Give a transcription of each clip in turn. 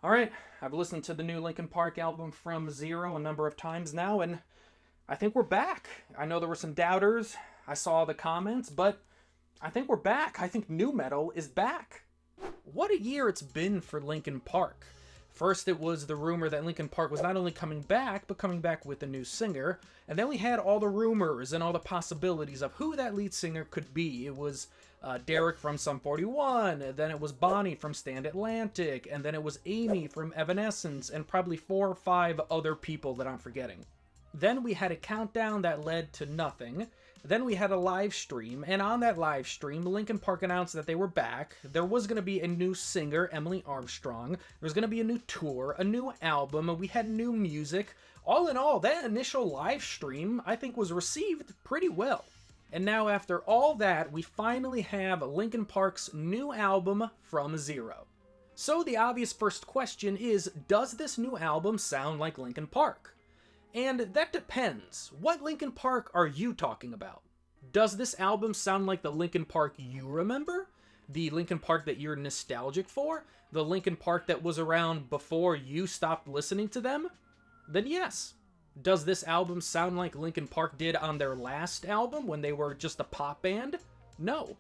Alright, I've listened to the new Linkin Park album From Zero a number of times now, and I think we're back. I know there were some doubters, I saw the comments, but I think we're back. I think nu metal is back. What a year it's been for Linkin Park. First, it was the rumor that Linkin Park was not only coming back, but coming back with a new singer. And then we had all the rumors and all the possibilities of who that lead singer could be. It was Derek from Sum 41, then it was Bonnie from Stand Atlantic, and then it was Amy from Evanescence, and probably 4 or 5 other people that I'm forgetting. Then we had a countdown that led to nothing. Then we had a live stream, and on that live stream, Linkin Park announced that they were back. There was going to be a new singer, Emily Armstrong. There was going to be a new tour, a new album, and we had new music. All in all, that initial live stream, I think, was received pretty well. And now after all that, we finally have Linkin Park's new album, From Zero. So the obvious first question is, does this new album sound like Linkin Park? And that depends. What Linkin Park are you talking about? Does this album sound like the Linkin Park you remember? The Linkin Park that you're nostalgic for? The Linkin Park that was around before you stopped listening to them? Then yes. Does this album sound like Linkin Park did on their last album when they were just a pop band? No.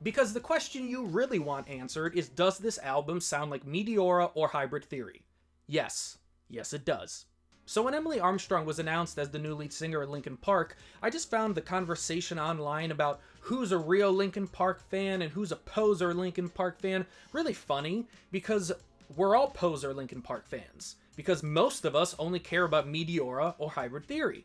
Because the question you really want answered is, does this album sound like Meteora or Hybrid Theory? Yes. Yes, it does. So when Emily Armstrong was announced as the new lead singer at Linkin Park, I just found the conversation online about who's a real Linkin Park fan and who's a poser Linkin Park fan really funny, because we're all poser Linkin Park fans. Because most of us only care about Meteora or Hybrid Theory.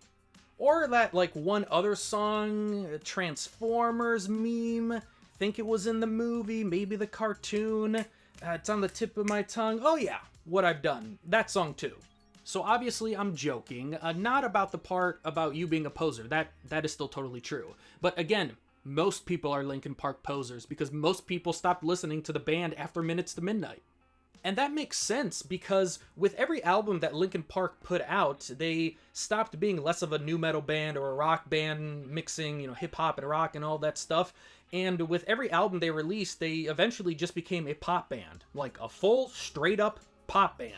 Or that, one other song, Transformers meme, think it was in the movie, maybe the cartoon, it's on the tip of my tongue. Oh yeah, What I've Done, that song too. So obviously I'm joking, not about the part about you being a poser, that is still totally true. But again, most people are Linkin Park posers because most people stopped listening to the band after Minutes to Midnight. And that makes sense because with every album that Linkin Park put out, they stopped being less of a nu metal band or a rock band mixing, hip hop and rock and all that stuff. And with every album they released, they eventually just became a pop band, like a full straight up pop band.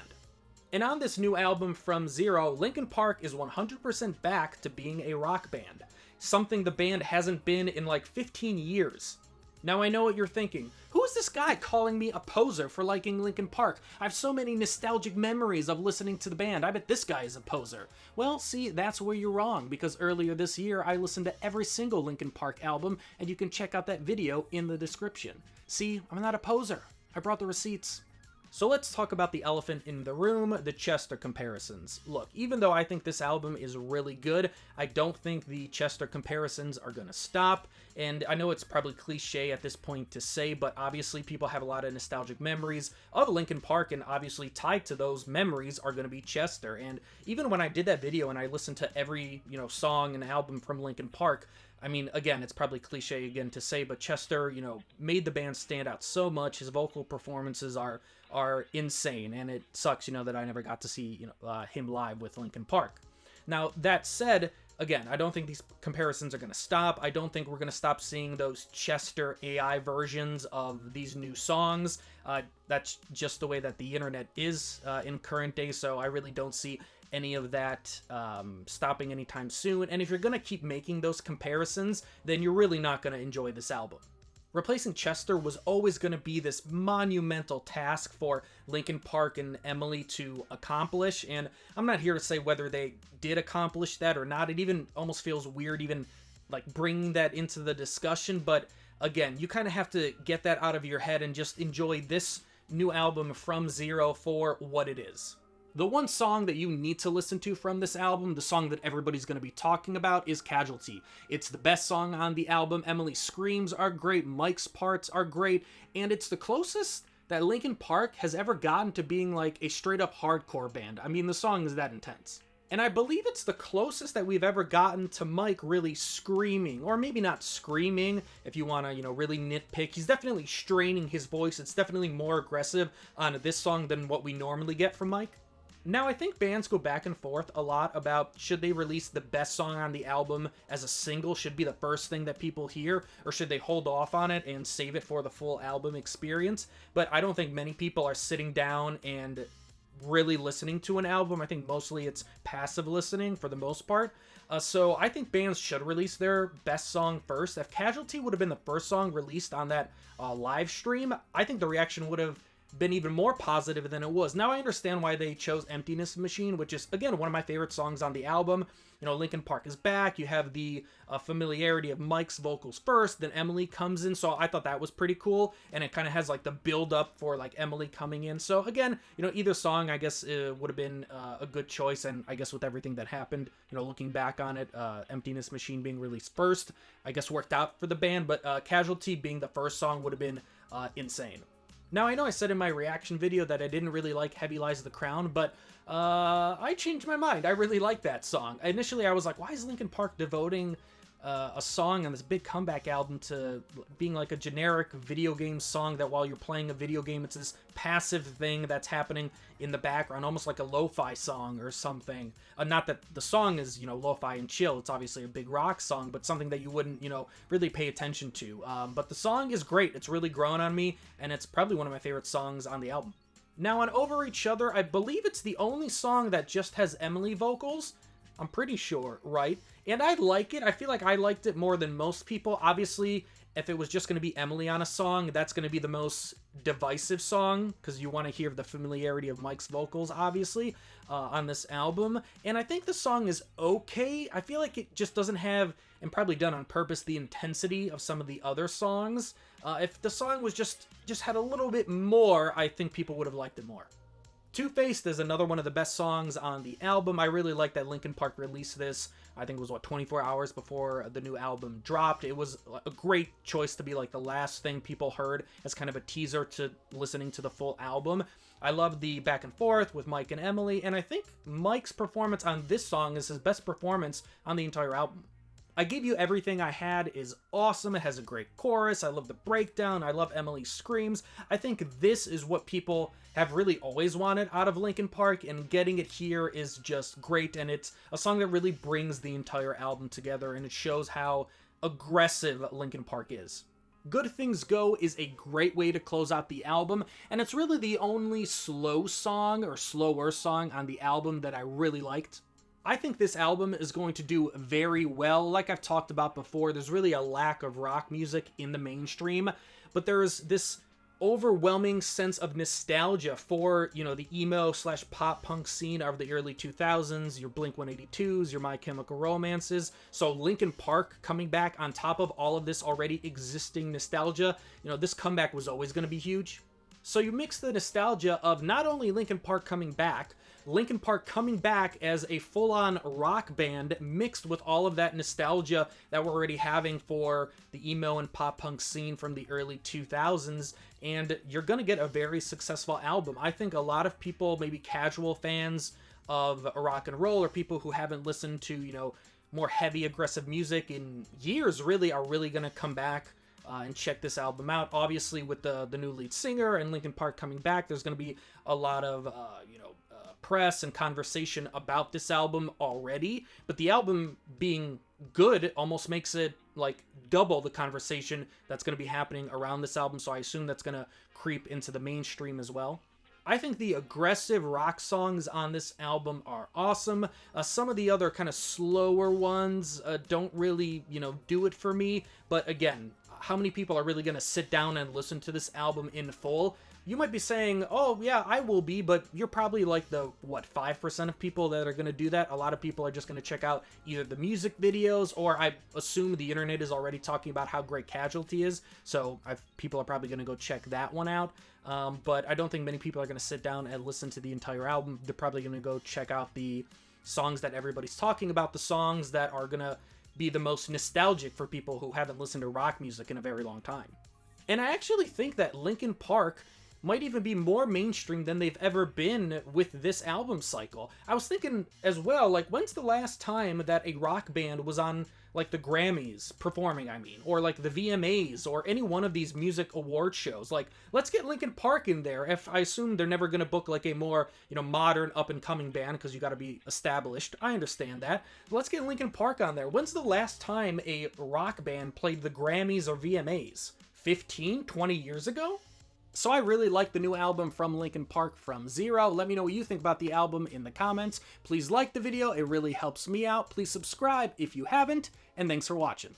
And on this new album From Zero, Linkin Park is 100% back to being a rock band, something the band hasn't been in 15 years. Now I know what you're thinking, who is this guy calling me a poser for liking Linkin Park? I have so many nostalgic memories of listening to the band, I bet this guy is a poser. Well, see, that's where you're wrong, because earlier this year I listened to every single Linkin Park album, and you can check out that video in the description. See, I'm not a poser, I brought the receipts. So let's talk about the elephant in the room, the Chester comparisons. Look, even though I think this album is really good, I don't think the Chester comparisons are gonna stop, and I know it's probably cliche at this point to say, but obviously people have a lot of nostalgic memories of Linkin Park, and obviously tied to those memories are gonna be Chester. And even when I did that video and I listened to every, song and album from Linkin Park, I mean, again, it's probably cliche again to say, but Chester, made the band stand out so much. His vocal performances are insane, and it sucks, that I never got to see, him live with Linkin Park. Now, that said, again, I don't think these comparisons are going to stop. I don't think we're going to stop seeing those Chester AI versions of these new songs. That's just the way that the internet is in current day, so I really don't see any of that stopping anytime soon. And if you're going to keep making those comparisons, then you're really not going to enjoy this album. Replacing Chester was always going to be this monumental task for Linkin Park and Emily to accomplish, and I'm not here to say whether they did accomplish that or not. It even almost feels weird even bringing that into the discussion, but again, you kind of have to get that out of your head and just enjoy this new album From Zero for what it is. The one song that you need to listen to from this album, the song that everybody's going to be talking about, is Casualty. It's the best song on the album. Emily's screams are great, Mike's parts are great, and it's the closest that Linkin Park has ever gotten to being a straight-up hardcore band. I mean, the song is that intense. And I believe it's the closest that we've ever gotten to Mike really screaming, or maybe not screaming, if you want to, really nitpick. He's definitely straining his voice. It's definitely more aggressive on this song than what we normally get from Mike. Now, I think bands go back and forth a lot about should they release the best song on the album as a single, should be the first thing that people hear, or should they hold off on it and save it for the full album experience. But I don't think many people are sitting down and really listening to an album. I think mostly it's passive listening for the most part. So I think bands should release their best song first. If Casualty would have been the first song released on that live stream, I think the reaction would have been even more positive than it was. Now I understand why they chose Emptiness Machine, which is, again, one of my favorite songs on the album. You know, Linkin Park is back. You have the familiarity of Mike's vocals first, then Emily comes in. So I thought that was pretty cool. And it kind of has like the build up for like Emily coming in. So again, you know, either song, I guess, would have been a good choice. And I guess with everything that happened, you know, looking back on it, Emptiness Machine being released first, I guess worked out for the band. But Casualty being the first song would have been insane. Now, I know I said in my reaction video that I didn't really like Heavy Lies the Crown, but I changed my mind. I really like that song. Initially, I was like, why is Linkin Park devoting a song on this big comeback album to being like a generic video game song that while you're playing a video game, it's this passive thing that's happening in the background, almost like a lo-fi song or something. Not that the song is, you know, lo-fi and chill. It's obviously a big rock song, but something that you wouldn't, you know, really pay attention to. But the song is great. It's really grown on me, and it's probably one of my favorite songs on the album. Now, on Over Each Other, I believe it's the only song that just has Emily vocals. I'm pretty sure, right? And I like it. I feel like I liked it more than most people. Obviously, if it was just going to be Emily on a song, that's going to be the most divisive song, because you want to hear the familiarity of Mike's vocals, obviously, on this album. And I think the song is okay. I feel like it just doesn't have, and probably done on purpose, the intensity of some of the other songs. If the song was just had a little bit more, I think people would have liked it more. Two-Faced is another one of the best songs on the album. I really like that Linkin Park released this. I think it was, 24 hours before the new album dropped. It was a great choice to be like the last thing people heard as kind of a teaser to listening to the full album. I love the back and forth with Mike and Emily, and I think Mike's performance on this song is his best performance on the entire album. I Gave You Everything I Had is awesome. It has a great chorus. I love the breakdown. I love Emily's screams. I think this is what people have really always wanted out of Linkin Park, and getting it here is just great, and it's a song that really brings the entire album together, and it shows how aggressive Linkin Park is. Good Things Go is a great way to close out the album, and it's really the only slow song or slower song on the album that I really liked. I think this album is going to do very well. Like I've talked about before, there's really a lack of rock music in the mainstream, but there's this overwhelming sense of nostalgia for, you know, the emo / pop punk scene of the early 2000s, your Blink-182s, your My Chemical Romances. So Linkin Park coming back on top of all of this already existing nostalgia, you know, this comeback was always going to be huge. So you mix the nostalgia of not only Linkin Park coming back as a full-on rock band mixed with all of that nostalgia that we're already having for the emo and pop punk scene from the early 2000s, and you're going to get a very successful album. I think a lot of people, maybe casual fans of rock and roll, or people who haven't listened to, you know, more heavy, aggressive music in years, really are really going to come back and check this album out. Obviously, with the new lead singer and Linkin Park coming back, there's going to be a lot of, press and conversation about this album already, but the album being good almost makes it like double the conversation that's going to be happening around this album, so I assume that's going to creep into the mainstream as well. I think the aggressive rock songs on this album are awesome. Some of the other kind of slower ones don't really, do it for me, but again, how many people are really going to sit down and listen to this album in full? You might be saying, oh, yeah, I will be, but you're probably like the, 5% of people that are going to do that? A lot of people are just going to check out either the music videos, or I assume the internet is already talking about how great Casualty is, so people are probably going to go check that one out. But I don't think many people are going to sit down and listen to the entire album. They're probably going to go check out the songs that everybody's talking about, the songs that are going to be the most nostalgic for people who haven't listened to rock music in a very long time. And I actually think that Linkin Park might even be more mainstream than they've ever been with this album cycle. I was thinking as well, like, when's the last time that a rock band was on, like, the Grammys performing, or like the VMAs, or any one of these music award shows? Like, let's get Linkin Park in there. If I assume they're never going to book like a more, modern up-and-coming band, because you got to be established. I understand that. Let's get Linkin Park on there. When's the last time a rock band played the Grammys or VMAs? 15, 20 years ago? So I really like the new album from Linkin Park, From Zero. Let me know what you think about the album in the comments. Please like the video, it really helps me out. Please subscribe if you haven't, and thanks for watching.